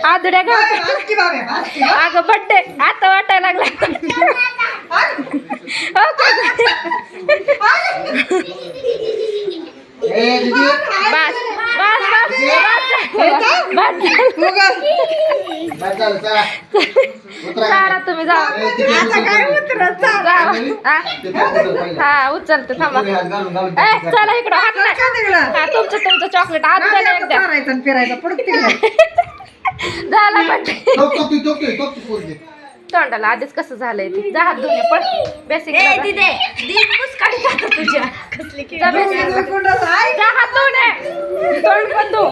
आदड्या अगं बड्डे आता वाटायला लागला बस चारा तुम्ही जा हा उचलते थांबा चला इकडं हात नाही तुमचं चॉकलेट हात द्या एकदा फिरायचं झाला बड्डे तोंडाला आधीच कसं झालंय ते जा हात धुणे पण बेसिक तुझ्या कसली जा हात धुणे तोंड पण धु